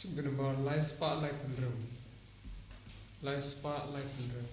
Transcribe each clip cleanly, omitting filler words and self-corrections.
Sebenarnya light spotlight room. Light spotlight room.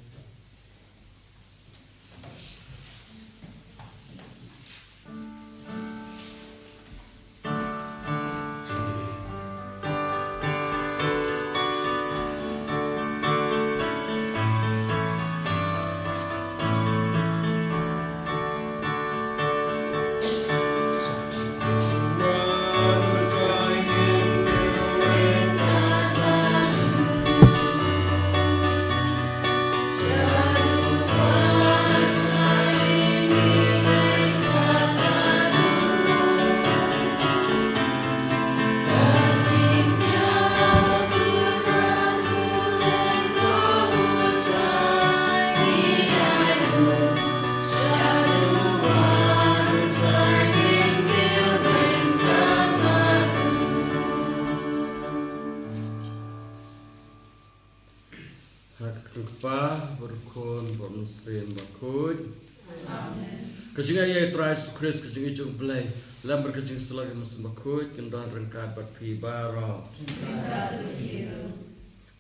Berkon bonusem bakut. Kajing ayat Yesus Kristus kajing ijung belai. Lam berkajing selagi musim bakut. Kendan rengkat berpi bara.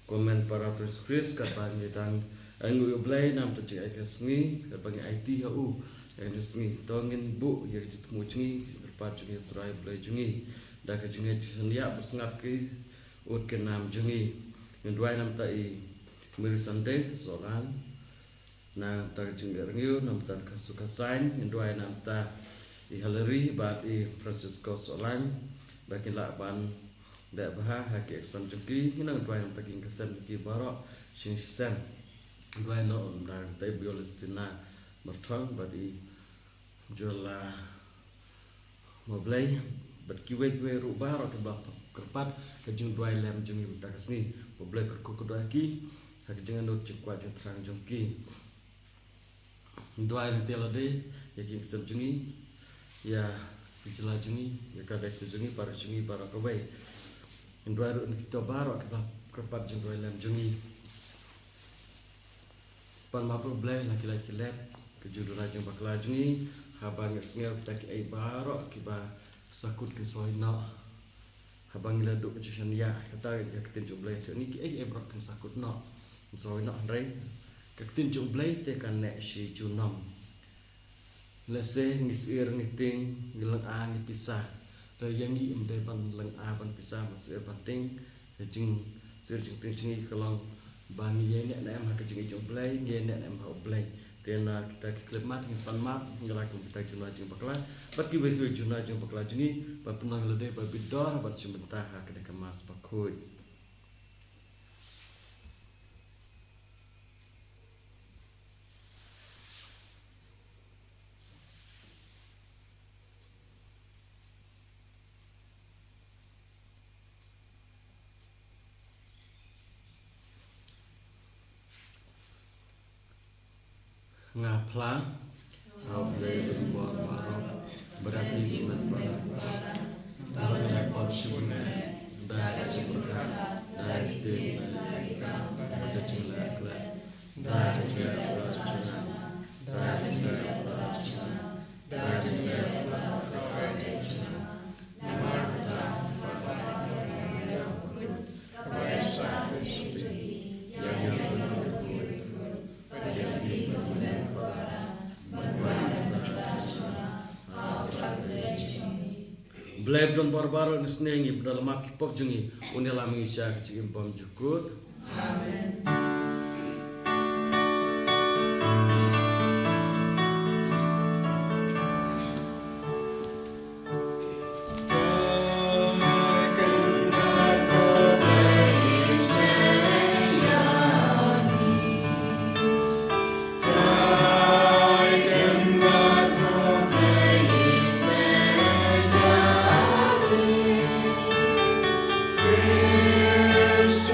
Komen para Yesus Kristus katanya dan anggur belai nam kajing ayat sengi katanya IT hau yang sengi tongin bu yang ditemu jengi berpat jengi terakhir belai jengi. Dah kajing ayat senyak bersengat ke ut kenam jengi. Yang dua nam tai Mirisante soalan na tarjungerngyo nam tan kasukasain indua nam ta ihaleri bat I Francisco soalan bakin laban da bah haki exam jengki hinang dua nam taking kesen ki barok sing sistem dua no nam ta biolistina mertang bat I jola moblay bat kiwe ru barok ke bap kerpat kejung dua lem jungi takasni moblay kerku kedua ki hak jangan dot cekuat yang terang jongki doa yang tiada deh ya kini serjungi ya bicara jungi ya kada serjungi para kabai doa kita baru kepat jengdoa dalam jungi pan mapu belai laki-laki lep kejudul rajang bakal jungi habang esngel kita ki baru kiba sakut ke soina habang laduk kejusan ya kata ya ketin belai ni ki brok kan sakut no so nak Andre ketin jumblai te kan nek si junam lese ngisir ngiting ngilang a ngipisah rayangi imde ban lang a ban pisah masir penting jing sir jing ting jingi kalau bani ye nek am ha kejing jumblai ye nek am ha blai tena kita keklemat pan map ngelak kita juna jing bakla bati we juna jing bakla jingi ba punang lede ba bidor ba cimentah ha kene kemas bakut ngaplang ngauplay berbuat marok berarti berbuat dalam lekor syukur dari cipuran dari tim dari kau pada cinta dari segala perasaan dari segala perasaan dari segala perasaan Belai don baru-baru ni senengi dalam mak pop jungi unelami isya kecil pom jukut. Amen. Christ,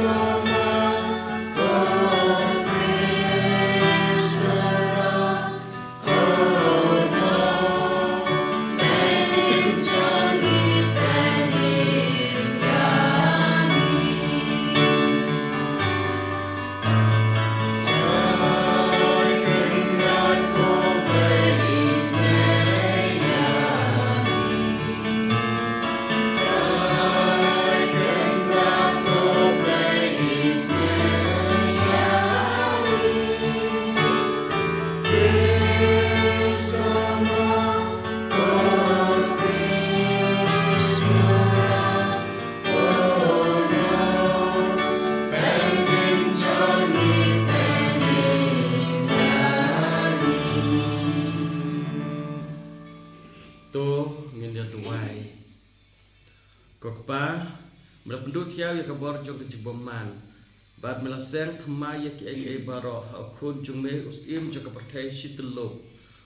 to ngin dia tuai kokpa melapendut kiau ya kabor jong kejiboman bad melaseng thma ya ki ai baro khun jungme usim jong kaperthai shitlo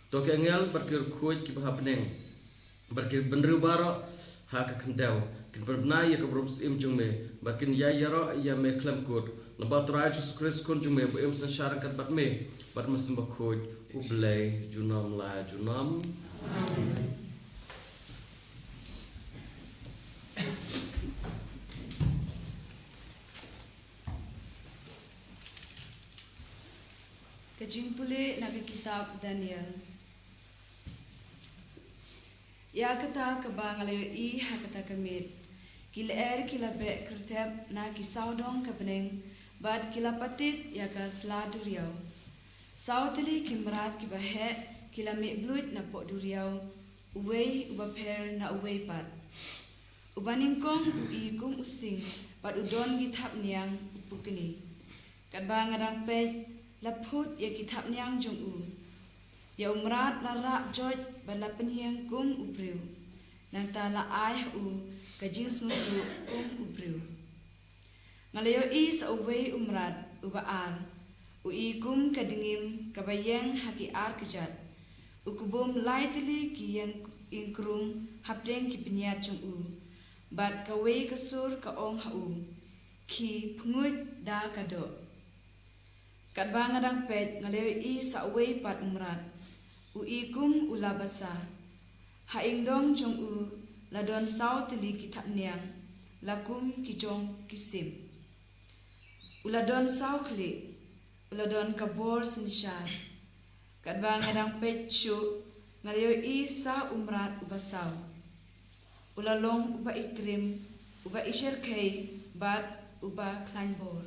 to ke ngel berkir khuj ki bahapneng berkir benru baro ha ka khandau kin berbna ya kabrom usim jungme bakin ya yaro ya me klam kut lebat raj Jesus kun jungme bu im sanshar kat bat me bat masim bakhuj ublai junam la junam Kajing puli nabi kitab Daniel. Ya kata kabang alayo I ha kata kamit. Kila kila be kertep na kisaudong kabeneng bad kila patit ya ka sla duriau. Sauteli kimrat kibahe kila mi bluit na po duriau. Uwei ubaper na uwei pat. Ubaningkong uikum using pat udon githap niang upukini. Kadbang ngadang pe laput ya kitab niang jong u. Ya umrat larak joy balapan yang kum ubriu. Nang ta la ai u kajing smutu kum ubriu. Ngalayo I sa uwei umrat ubaar. Ui kum kadingim kabayang haki ar kejat. Ukubum lai tili ki yang ingkrum hapdeng ki penyat jong u. Bat kawei kasur ka ong ha u. Ki pengut da kado. Kadbang ngadang pet ngalayo I sa uwei pat umrat. Ui kum ulabasa. Haing dong jong u ladon saw tili kitab niang. Lakum ki jong kisim. Uladon saw kli. Uladon kabor sinsyar. Kadbang ngadang pet syu ngalayo I sa umrat ubasaw. Ulalong uba itrim uba isyer kay bat uba klanbor.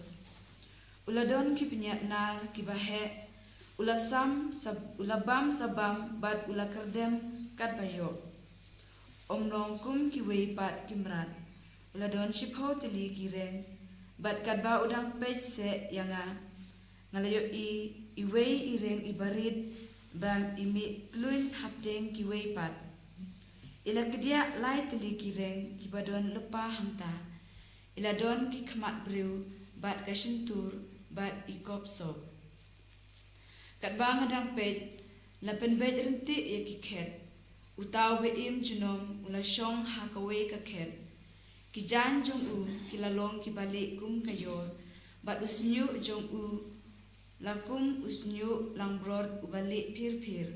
Uladon ki penyat nar ki bahe ulabam sabam bat ulakardem kat bayo. Omnong kum ki wei pat kimrat. Uladon shipho tili kireng bat kadba udang pej se yanga. Ngalayo I wei ireng ibarit bam imi tluin hapdeng ki wei pat. Ila kedia lai tili kireng ki badon lepa hangta. Ila don ki khamat briu bat kasentur bat ikop sop. Kadbang ngadang pet lapen bet renti ya ki khet. Utaw be im junom ula syong ha kawe ka khet. Ki jan jong u ki lalong ki balik kum kayor bat usnyu jong u lakum usnyu langbrod ubalik pir.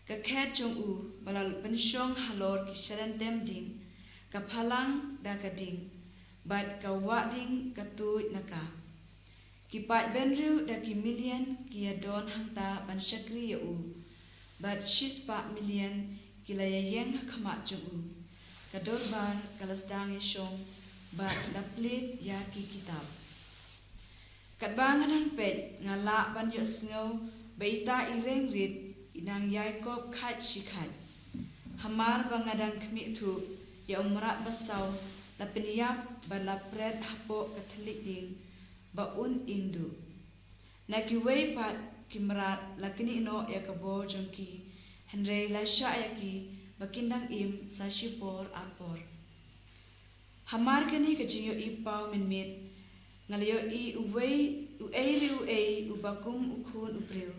Ka khet jong u balal pensyong halor ki shalantem ding ka phalang da ka ding bat ka wa ding ka tu naka. Kipat benriu da ki million ki adon hangta ban syakri ya u. Bat shispa million ki layayeng hakamat jong u. Kador bar kalasdang yashong bat laplit ya ki kitab. Kadbangan hang pet ngala ban yos ngaw baita ireng rit inang Yakob khat shikat. Hamar bangadang kmi tu ya umrat basaw lapiniyap balapret hapo katolik ding baun indu. Nakiway pat kimrat lakini ino ya kabo jongki Henry lasya yaki bakindang im sa shipor apor. Hamar kani kajinyo ipaw minmit ngalayo I uwei ubakum ukun upriu.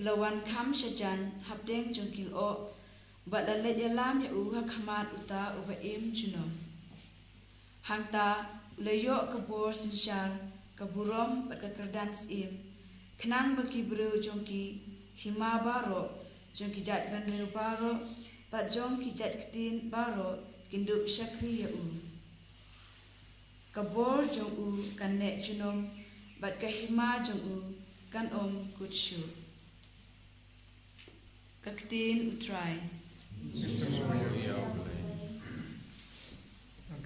Ulawan kam syajan hapdeng jongkil o bat lalet yalam ya hakamat uta ubaim junom. Hangta ulayo kabor sinsyar kaburom bat kakerdan sim kenang bagi bru jongki hima baro jongki jat banriu baro bat jongki jat ketin baro kindup syakri ya kabor jong kan nek junom bat kahima jong kan kutsyu kaktin utrai.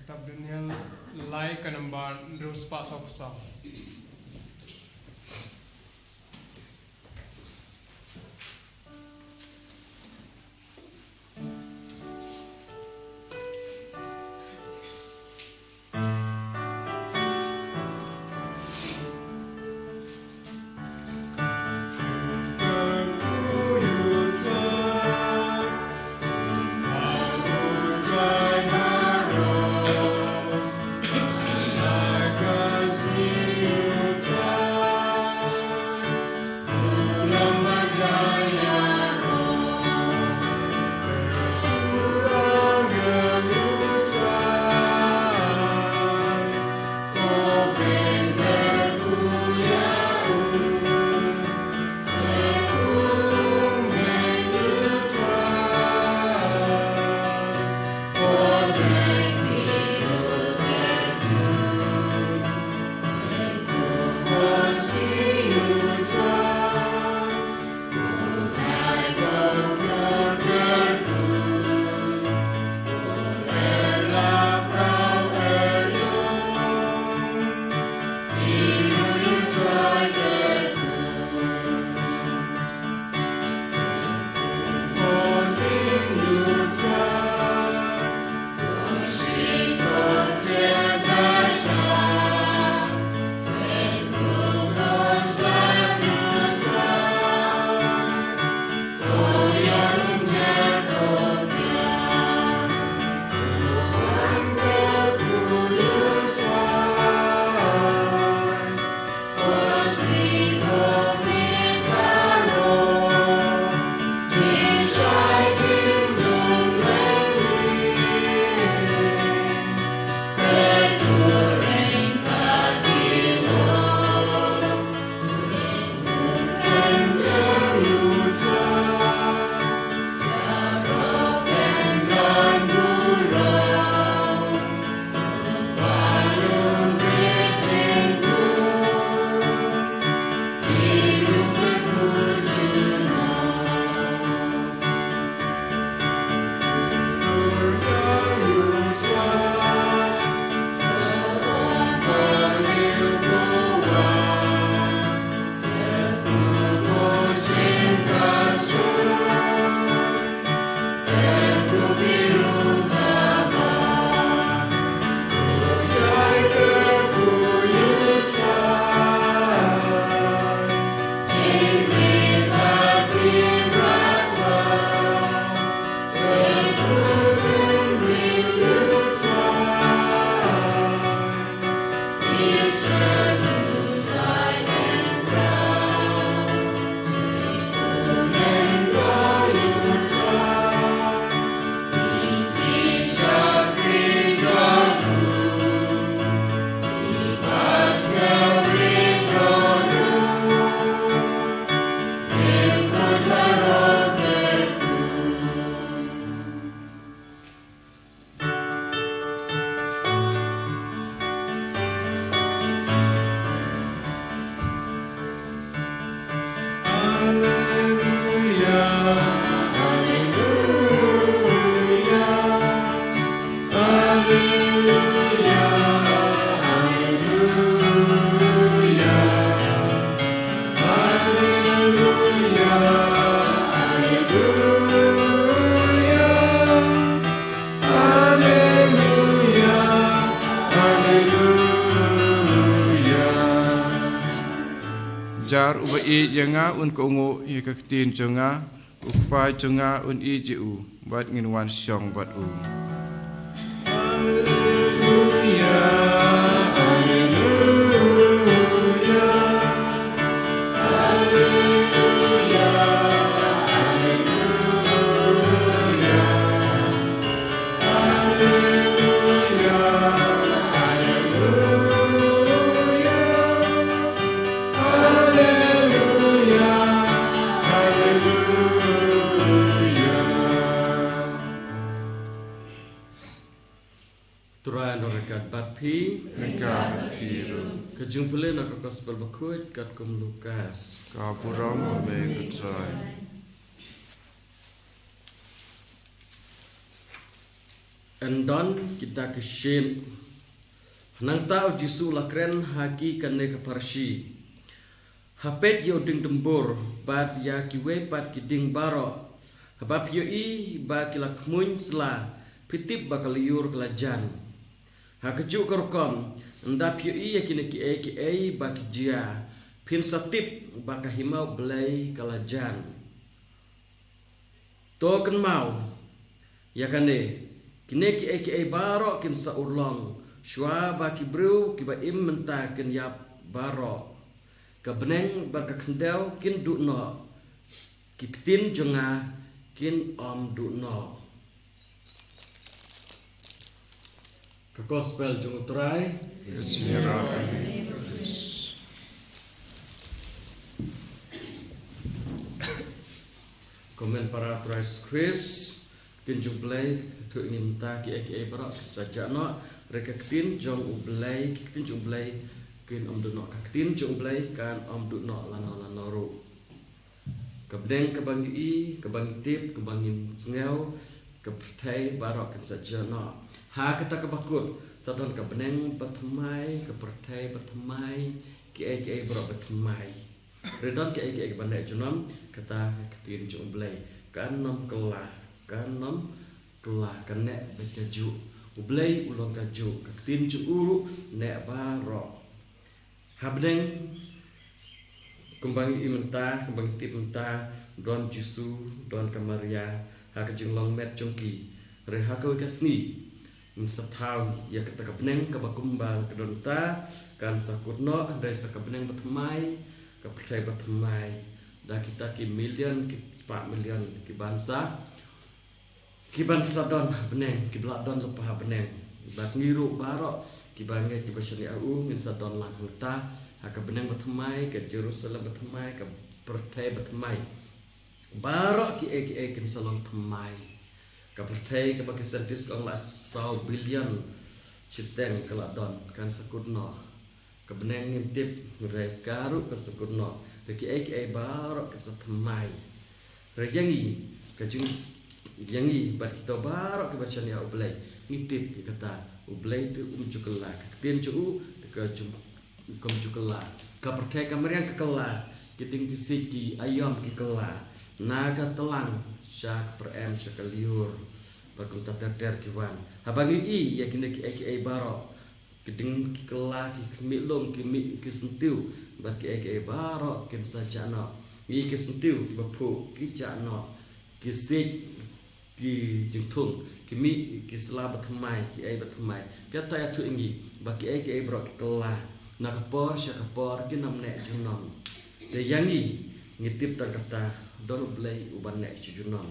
Kitab Daniel lai ka nambar terus pasal-pasal. ba I janga un ko ngo I ka tin janga upai janga un I ji u bat ngin wan syong bat u. Turai no rekat bat pi Rekat piru kejung pele nak gospel bakut kat kum Lukas ka puram me kutrai. Endon kita keshin nang tau jisu lakren haki kane ke parsi hapet yo ding dembur bat ya kiwe pat kiding baro habab yo I ba kilak mun sela pitip bakal liur kelajan hakeju korkom ndap yo I yakine ki ba kijia pin satip baka himau belai kelajan token mau yakane kine ki baro kin sa urlong shwa ba kibru kiba im menta kin yap baro kabeneng ba kendel kin dukno kitin jonga kin om dukno ka gospel jung utrai Kecira komen para trais quiz kin jumblai tu ingin ta ki baro saja no reka kitin jong ublai kitin jumblai kin om dukno ka kitin jumblai kan om dukno lano ru kabdeng kabangi I kabangi tip kabangin sngeu kapertai barok kan saja no ha kata kabakut sadon kabneng patmai kapertai patmai ki barok patmai redon ki bandai junom kata ketin jumblai kan nom kelah kan nek bekaju ublai ulong kaju ketin uru nek barok habdeng kembang imenta kembang tip menta don jisu don kamaria ha kejing long met jongki reha ka kasni mensatau ya kata kapneng ka bakumbal kedonta kan sakutno andai sakapneng batmai ka percaya batmai da kita ki million ki 4 million ki bangsa don beneng ki blak don lepah beneng bat ngiru barok ki bange ki basani au min sadon lang huta ka beneng batmai ke Jerusalem batmai ke pertai batmai barok ki kin salon tmai ka pertai ke bagi sentis kong la 100 billion citeng keladon kan sekudno ke beneng ngintip re garu ke sekudno ki barok ke satmai re yangi bar kita barok ke bacaan ya ublai ngintip kata ublai tu jukela tin cu ke jukela ka pertai kamarian ke kela kiting kisiki ayam ke kela naga telang syak perem sekaliur bagus ter kiwan habangi I yakin ki baro keding kela ki milom ki sentiu bar ki baro kin sajano I ki sentiu bapu ki jano ki sik ki jingtung ki mi ki selabat mai ki batmai kata ya tu ingi bak ki baro ki kela nak por syak por ki namne junom de yangi ngitip tan kata don blai uban nek junom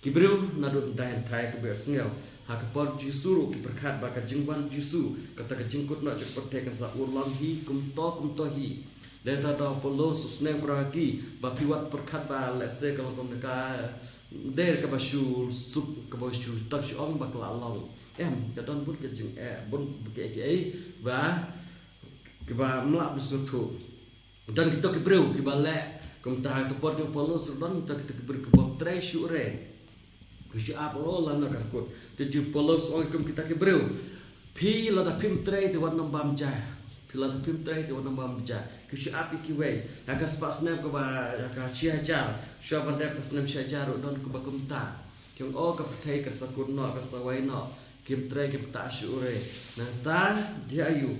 kibru nadun dain thai ke bersngel hakapor jisuru ki perkhat baka jingwan jisu kata ke jingkut nak pertekan sa ulang hi kumto hi data da polo susne kuraki ba piwat perkhat ba lese kalau kom deka der ke basu sup ke basu tak syong bakla long dadon bun ke jing bun ke ba ke ba mlak bisutu dan kita kibru ki balek kumtah tu port yang polo sudan kita berkebom tre syure kusi apolo lana kakut tuju polo soal kita kebreu pi la da pim tre tu wan nambam ja pi la da pim tre tu wan nambam ja kusi api kiwe akas pas nem ko ba ka chia jar sho ban der pas nem chia jar don ko ba kumta kyong o ka pthai ka sakut no ka sawai no kim tre kim ta syure na ta jayu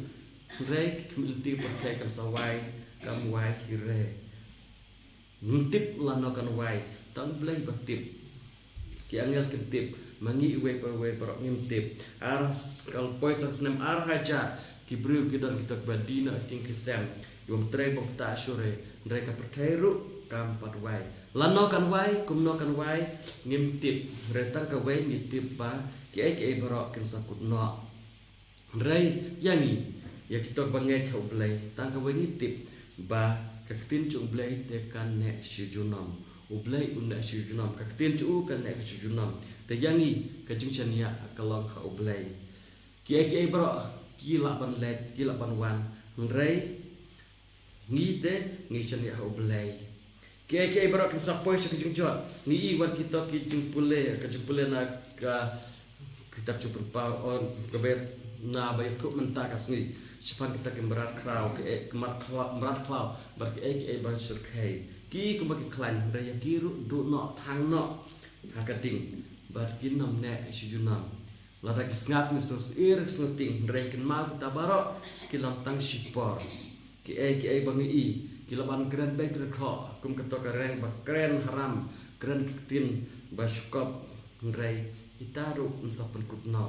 re kim ti pthai ka sawai kam wai ki re ngintip lano kan wai tang blai batip ki angel kentip mangi we per ngintip aras kal poisa snem ar haja ki bru ki don kita badina king kisem yom tre bok ta sure mereka perteru kampat wai lano kan wai kumno kan wai ngintip retang ka wai ngintip ba ki ai barok kin sakut no rei yangi ya kita bangai kau blai tang ka wai ngintip ba kaktin chung blai te kan ne shijunam ublai unna shijunam kaktin chu kan ne shijunam te yangi ka jingchan ya kalong ka ublai ki bro ki la ban let ki la ban wan rei ngi te ngi chan ya ublai ki bro ka sapoi sa jingjot ni wan kita ki jingpule na ka kitab chu pa on ka bet na bai tu menta ka sngi sipan kita ke merat krau ke merat klau bar ke ban surkai ki ku bagi klan raya kiru du no thang no hakading bar kin nam ne shijunam lada ki sngat mi sos ir snoting rekin ma ta baro ki lam tang shipor ki bang i ki laban kren bank kro kum ketok reng ba kren haram kren tin ba shukop rei itaru nsapan kutno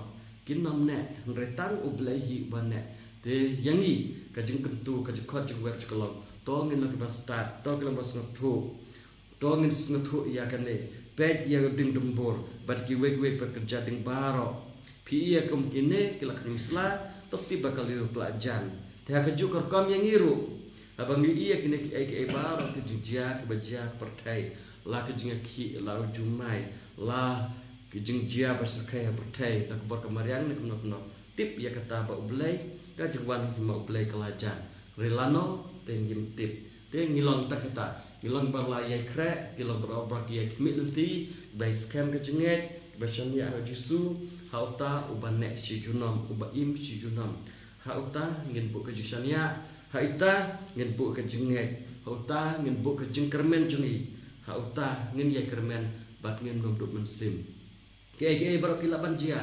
kin nam ne retang ublai hi bane te yangi kajing kentu kajing khot jing wer chikolong tongin nak ba start tongin ba sngathu ya kane pet ya ding dembor bat ki wek pekerja ding baro pi ya kum kine kila misla tokti bakal diru pelajan te ha kaju kam yang iru abang iya kine ki baro ki jia ki baja pertai la kajing ki la jumai la kajing jia bersakai pertai nak bar kamarian nak no tip ya kata ba ublai kajwan hima ublai kelajan relano tengim tip teng ngilong takata ngilong barlayai krek ngilong berobrak ya kimilti by scam kejenget basan ya jisu hauta ubanek si junam ubaim si junam hauta ngin bu kejusan ya haita ngin bu kejenget hauta ngin bu kejengkermen jungi hauta ngin ya kermen bat ngin nomduk mensim ke barok kilaban jia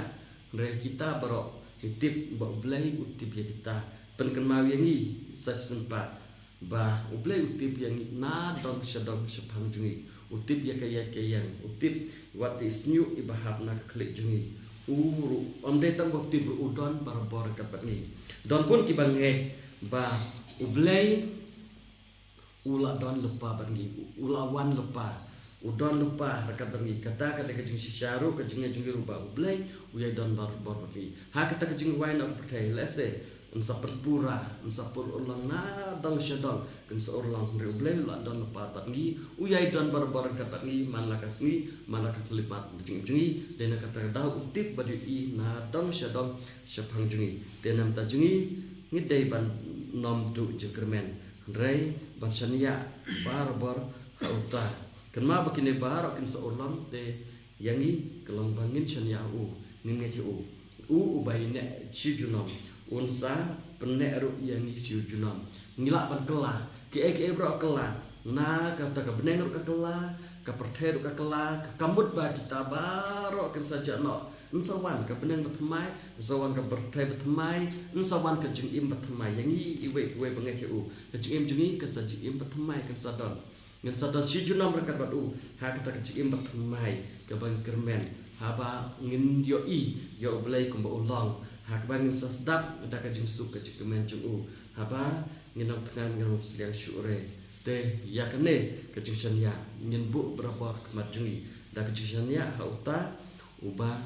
re kita barok itip ba ublai utip ya kita penkenmawi yangi sach sempat ba ublai utip yang na dong syadong sepang jungi utip ya kaya utip what is new ibahap na klik jungi uru omde tang utip udon barbor kapat ni don pun kibange ba ublai ula don lepa bangi ulawan lepa udon lupa rakat bangi kata kajing sisyaru kajing rubah ublai uya don barbor bangi ha kata kajing wain aku percaya lese ensapur pura ensapur ulang na dong syadong kan seorang ublai la don lupa bangi uya don barbor kat bangi mana kasni mana kelipat jungi dan kata dah utip badi i na dong syadong syapang jungi denam tajungi ngidai ban nom tu jekermen rei bansania barbor hauta kenma bakine barok kin seorang te yangi kelong bangin chanya ninge ji ubaine chijunam unsa peneru yangi chijunam ngila ban kela ke bro kela na kata ka beneng ka kela ka pertheru ka kela ka kambut ba kita barok kin saja no ensawan ka beneng betmai ensawan ka perthai betmai ensawan ka jingim betmai yangi iwe bangai ke ka jingim jungi ka saji im betmai kan sadon ngan sadar chijunam rakat batu ha kata kecik imbat mai ke bang kermen haba ngin yo ublai kumba ulang ha ke bang sasdap ada ka jingsuk kecik kemen chung haba nginam tengan ngam seliang syure te ya kene kecik chanya ngin bu berapa kemat jungi da kecik chanya ha uta uba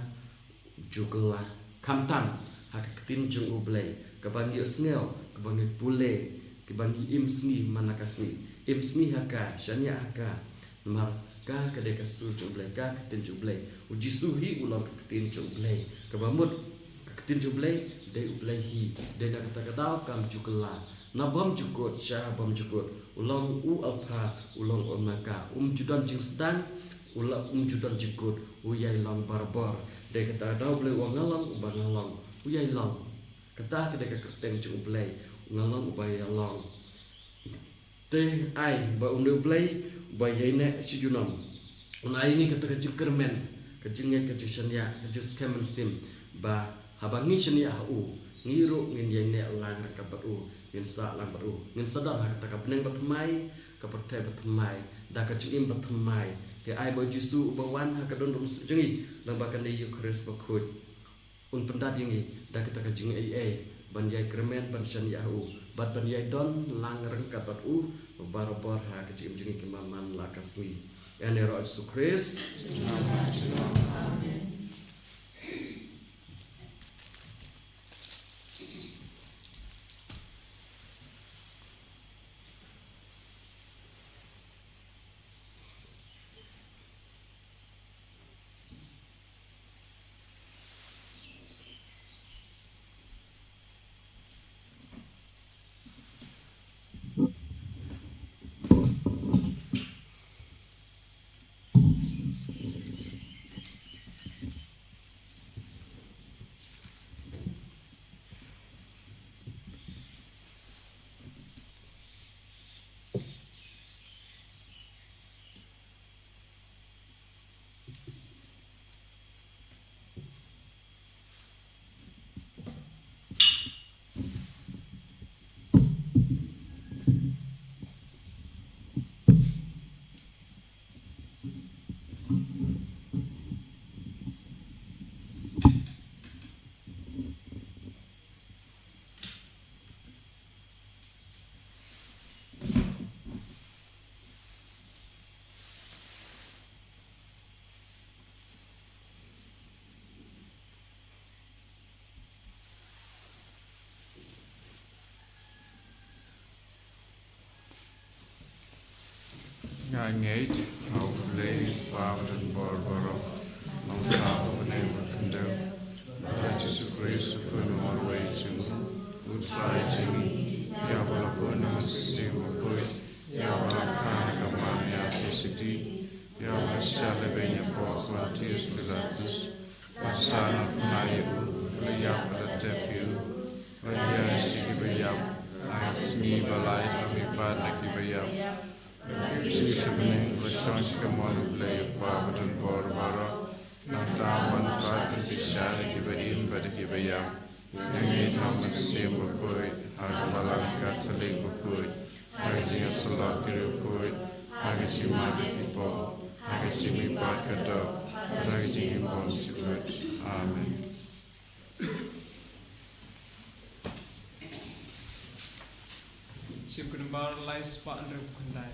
jugla kamtam ha ke ketin jung ublai ke bang sneo ke bang pule ke bang imsni manakasni imsni haka shania haka mar ka kade kasu jublai ka ketin jublai uji suhi ulang ketin jublai kabamut ketin jublai dai ublai hi dai nak kata kadau kam jukla nabam jukut sya bam jukut ulang alpha ulang onaka judan jing sedang ulang judan jukut uyai long barbar dai kata kadau blai wangalang ubangalang uyai long kata kade ketin jublai ngalang ubay long te ai ba unde play ba yene sijunam una ini kata kecil kermen kecilnya kecil senya kecil skemen sim ba habangi senya ngiru ngin yene lang kapat ngin sa lang ngin sadar kata ka peneng batmai ka pertai batmai dah kecil bertemai ke ai bo Yesu bawan ha kadon rum jengi lambakan di Eucharis bakut un pendat yengi dah kita kejung ban yai kremen ban shan yahu bat ban yai don lang rengkat bat barobor ha kecil jengi kemaman lakasui ene ro Yesus Kristus. Amen. Ngài ngeit hậu lê vào den barbaro long tao bene bakendo Lord Jesus Christ upon all way to utrai jing ya wala puna sisti wakoi ya wala kana kaman ya sisiti ya wala shale benya po quantius vilatus asana punayu ya wala tepiu ya sikibayam asmi balai amipad nakibayam Sisabene Vashonshika Monu Play Pabadan Borbara Nantawan Padan Bishara Kiba In Badakiba Yam Nangi Thomas Simba Koi Hagabalang Catholic Bukui Hagachi Salak Girukui Hagachi Madi People Hagachi Mi Pakado Hagachi Imbon Chibut Amen. Sip kedembar lai spa andre kundai.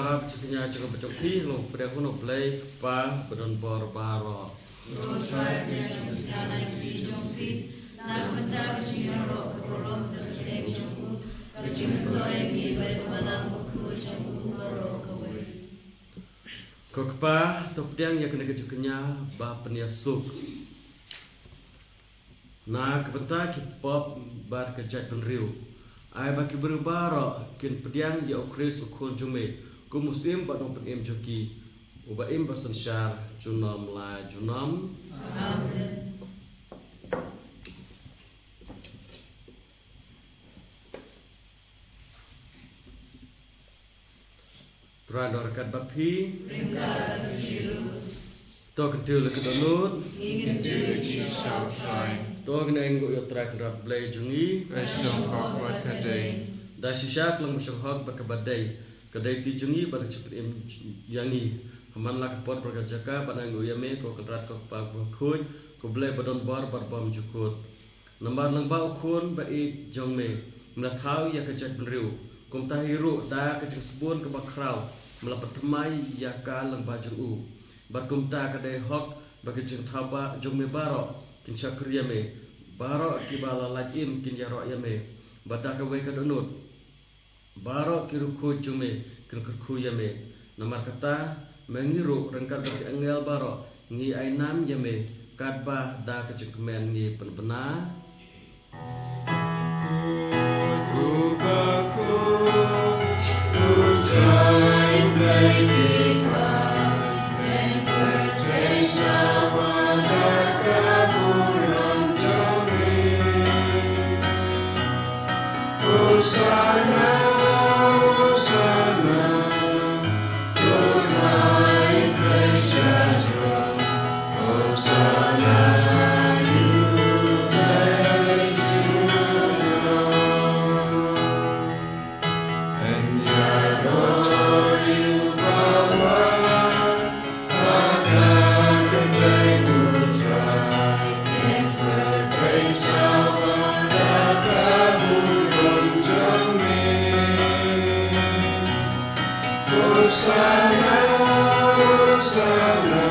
barok ciknya cukup becoki lo pada kuno play pa bedon bor baro. Lord tribe nya cikana di jompi na menta cikina ro korom dan dek jompu kacing kloy gi bare malang ku jompu baro kowe. Kokpa topdiang ya kena kecuknya ba peniasuk. Na kebenta ki pop bar kejat penriu. Ai baki berubaro kin pediang ya okris ukun jume. Ku musim ba no penim joki. Uba im basan syar junam la junam. Amen. Terador kat bapi. Ringkar biru. To kentil ke donut. Ingin Duty shall try. To kena enggo yo trak rap blay jungi. Besong kok wat kadai. Da sisyak lang musyong hok ba kabadai. Kadai ti jungi ba cepet im yangi. Haman la kapot berkajaka pada enggo yame ko kadrat ko pa ko khuj ko blay badon bar bar bom jukut. Nambar lang ba ukun ba I jongme. Mla thau ya kajat penriu. Kum tahiru da kajak sebun ke bakrau. Melapat temai ya ka lang ba jung Bakum ta kadai hok bagi jeng thaba jongme baro kin syakriya me baro kibala lajim kin yaro yame badaka we kadonut baro kiru khu jume kin khu yame namar kata mengiru rengkar bagi engel baro ngi ainam yame kadba da kecekmen ngi penbena Kubaku Ujai baby Hosanna, Hosanna, to my precious one. Hosanna, you made to know. And Yahweh, you Baba, Agakatay Mutray, and praise our Hosanna, Hosanna,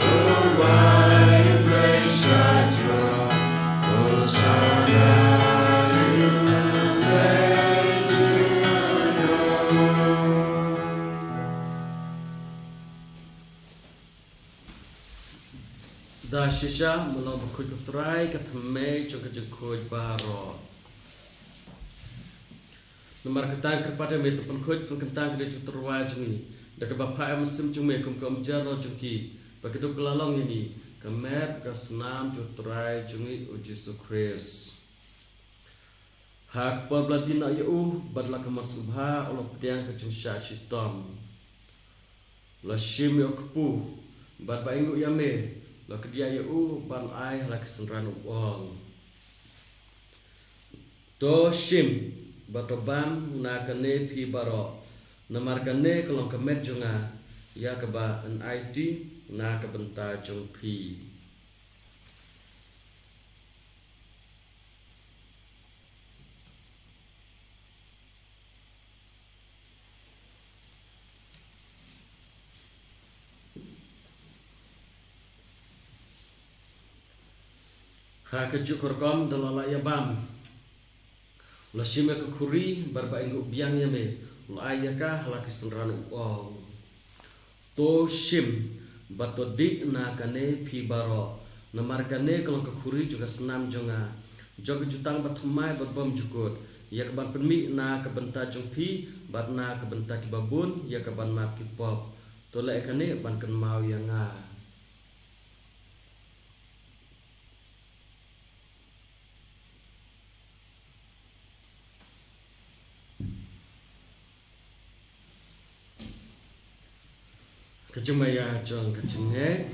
to my precious one. Hosanna, you made to know. da shisha mulo bakhuj utrai kathme chokajkhoj baro. Nomor ketang kepada metu penkut penkentang kedai terwaj ni. Dak bapa am sim jume kum kum jaro juki. Pakidup kelalong ini. Kemet kasnam jutrai jungi uji sukris. Hak perbladina yu badla kemasubha Allah pediang kecung syitom. La shim yokpu bad ba ingu yame la kedia yu ban ai la kesenran uang. To shim batobam na kane pi baro namar kane kolong kemet junga ya keba an IT na kebenta jung pi ha kejuk korkom dalalaya bam la shime ke khuri barba ingu biang yame la ayaka la kisenran uang to shim bato dik na kane pi baro namar kane kalau ke khuri juga senam jonga jog jutang batmai babam jukut ya keban penmi na kebenta jong pi bat na kebenta kibabun ya keban map kipop to la kane ban ken mau yanga kecumaya jong kecingek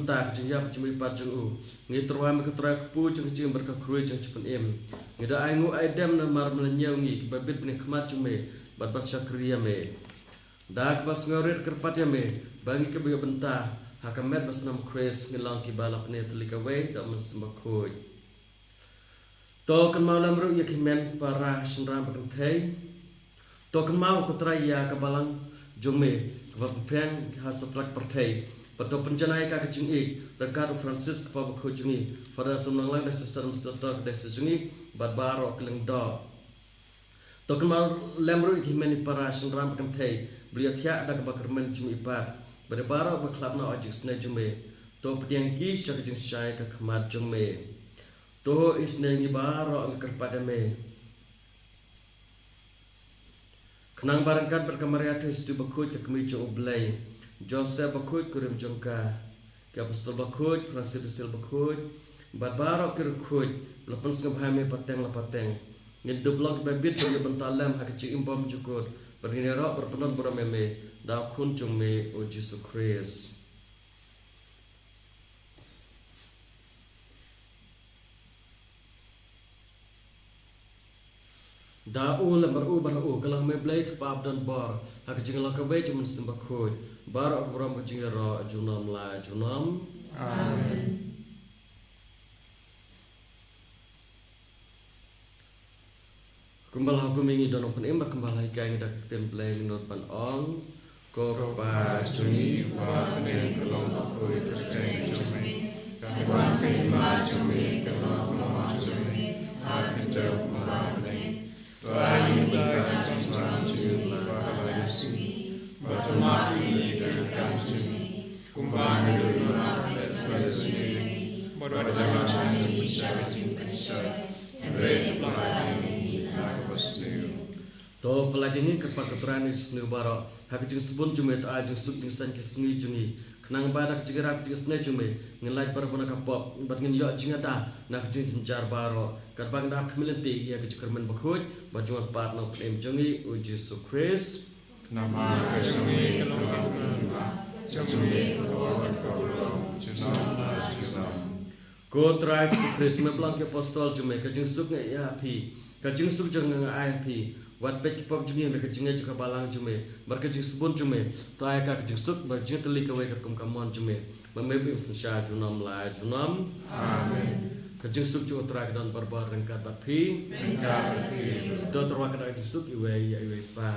bentar jeng ya cumi pat jeng u ngi terwam ke tra kepu jeng jeng berkakrui jeng cepen em ngi da aingu aidam na mar melenyau ngi babit bne khmat jume bat bat syakriya me da kebas ngorit kerpat ya me bangi ke bentar hakamet basnam kres ngilang ki balap ne telika we da mensembakoi to kan mau lamru ya kimen para senram berkentai to kan mau ke tra ya kabalang jume kebapeng hasatlak pertai Pato penjanai ka kecungi Rekado Francis kepapa kujungi Fada semnang lang desa seram setor desa jungi Bad baro keleng do Token mal lemru ikimeni para senram kentai Beliau tiak ada kebakermen jumi ipat Bada baro berkelap na ojik sena jume To pediang ki syaka jeng syai ka kemat jume To isna ngi baro angker pada me Kenang barangkat berkamariat Histu bakut ke kemijung ublay Joseph bakut kurim jongka ke apostol bakut Francis bakut barbaro kirkut lepas ngabhame pateng la pateng ngidup log babit bagi bentalam hak ci imbom jukut berdinero berpenon berameme da kun jume o Jesus Christ da u lembar kalang me blake pap dan bar hak ci ngala kabe cuman sembakut bar beram jingero junam la junam Amen. Kembal aku mingi dono pen emba kembal hai kai ndak temple minot pan ong ko pa Juni wa ne kelong aku kerjai jumi kawan ke ma jumi kelong ma jumi hati jauh ma ne lain kita jangan jumi wa sini batu mati dekat jumi kumbang dari mana sini pada jangan bisa cinta Andrei pelagi aku sendiri to pelagi ni kepa keturan ni sendiri baro hak jing sebun jume ta ajung suk jing san ke sengi jungi kenang badak jigerak jing sne jume ngelai parabona kapop bat ngin yo jing ada nak jing jenjar baro karbang dak kemilenti ya ke kermen bakut bajuan pat no em jungi o Jesus Christ nama kejungi kelongga juni kawan kau junam Ko trai su Christ me blank apostol jume ka jing suk nge ya pi ka jing suk jang nge ai pi wat pet ki pop jungi me ka jing juga balang jume bar ka jing sebun jume to ai ka jing suk bar jing teli ka we ka kum kamon jume ma me bi sun sha junam la junam amen ka jing suk ju trai ka dan barbar rengkat bat pi engkau berfirman to terwa ka jing suk iwe pa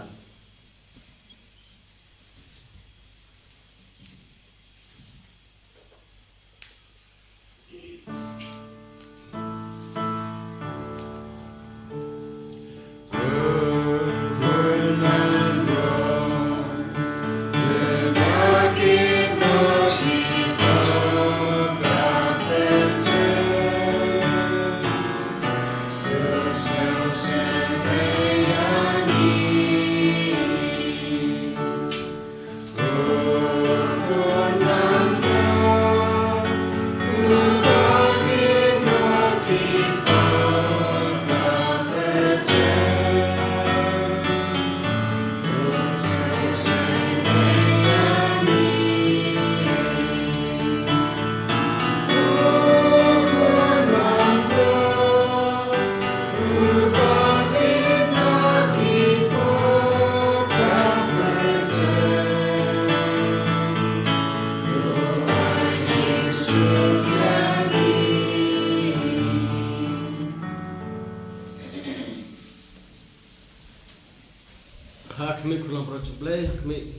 Hakmi kulang proceblay hakmi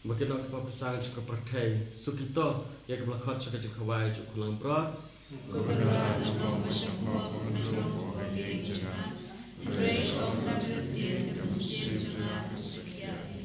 makin nak papasang cukup perkai sukito ya ke belakang cukup kawai cukup kulang brot bergerak dalam bersama penunjuk hari jenah mereka tak berdiri ke mesin jenah kesekian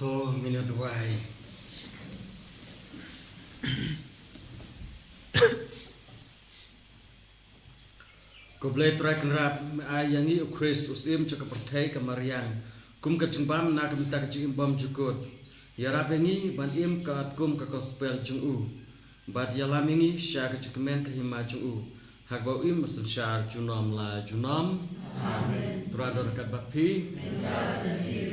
To minat wai. Ko blai track rap ayangi o Chris usim cakap pertai kamariang. Kum kacungbam na kamita kacingbam jukut. Ya rapengi ban im ka kum ka gospel jungu. Bad yalamingi sya kacukmen kahima jungu. Hagbau im masal syar junom la junom. Amen. Turador kat bapi.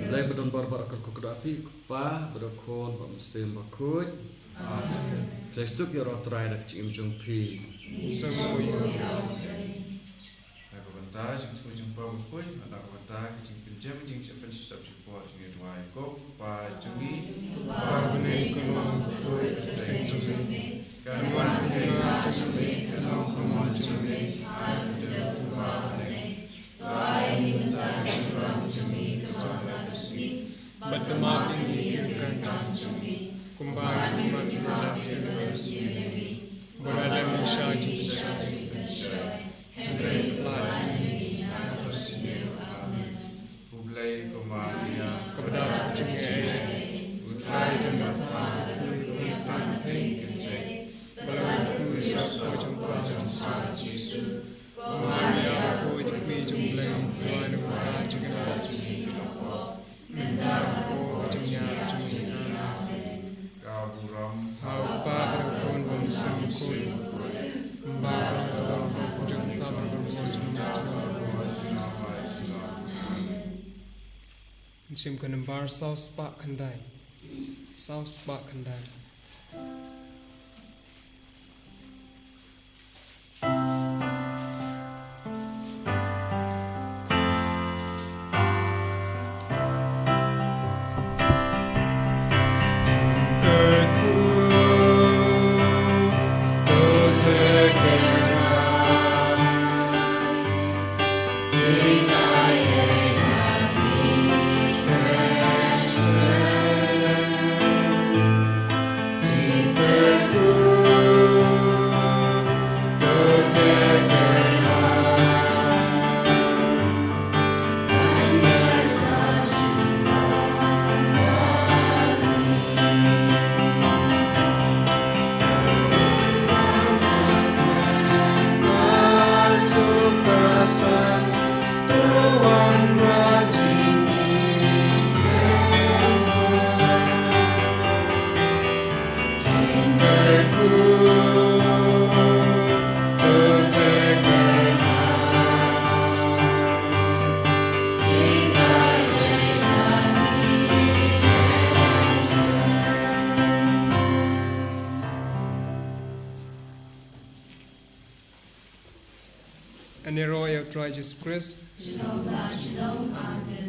Blai badon barbar akal kukudu api kupa badokon bamusim bakut. Amen. Kesuk ya rotrai dak cim jung pi. Semua Ta jing tu jing pa bukoi anak kata jing pinjam jing cepat stop jing po jing dua ko pa jungi pa bene kono bukoi jing jing kan wan kena jing kan kono jing ada pa ne ta ini ta jing so si berteman ini kan jing kembali menasi berada Malaysia jing Henry Ublay Komaria kepada jengai utrai dan bapa kulipan tinggi belaku sapa jumpa jasa Yesus Komaria ku dikwi jumlai tuan utrai jengai minta ku jengai Kaburam apa berkon bonsam kui mbak jumpa Sim kanembar South Park Kendai. South Park Kendai. And the royal of Jesus Christ. Shalom, Amen.